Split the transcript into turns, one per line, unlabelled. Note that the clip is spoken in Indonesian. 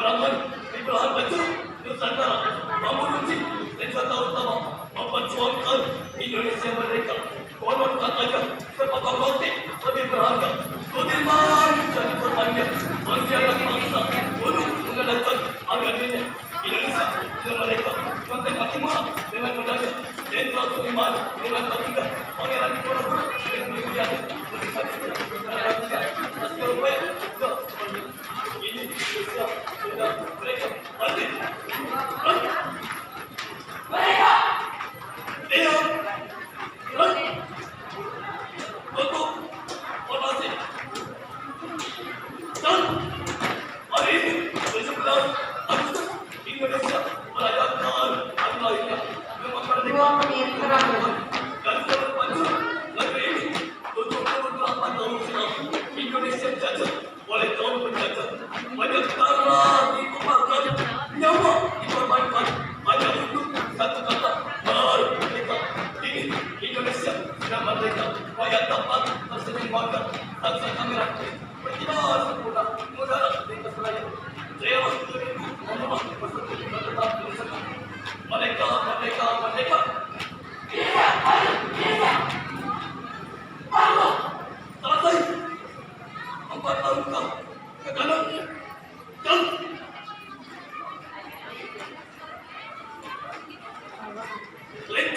peperangan di belahan baju Nusantara, memenuhi senjata utama memperjuangkan Indonesia merdeka. Konon katanya sepotong roti lebih berharga. Bagaimana jadi korbannya? Masyarakat bangsa untuk mengadakan harga dirinya. Indonesia dengan mereka konten Fatimah dengan medali Jenderal Suleiman dengan ketiga Pangeran Diponegoro dengan kegiatan ini sudah mereka mati. Mereka diam untuk formasi dan hari ini 17 Agustus Indonesia merayakan hari lahirnya kemerdekaan dan terpacu negeri ini 78 tahun silam Indonesia dijajah oleh kaum penjajah. Banyak darah ditumpahkan, nyawa dikorbankan hanya untuk satu kata merdeka. Ini Indonesia sudah merdeka. Rakyat dapat tersenyum bangga bangsa kamera berkibar sempurna mudarat di atas layar. Saya waktu itu memohon persatuan tetap bersama. Merdeka, merdeka, merdeka.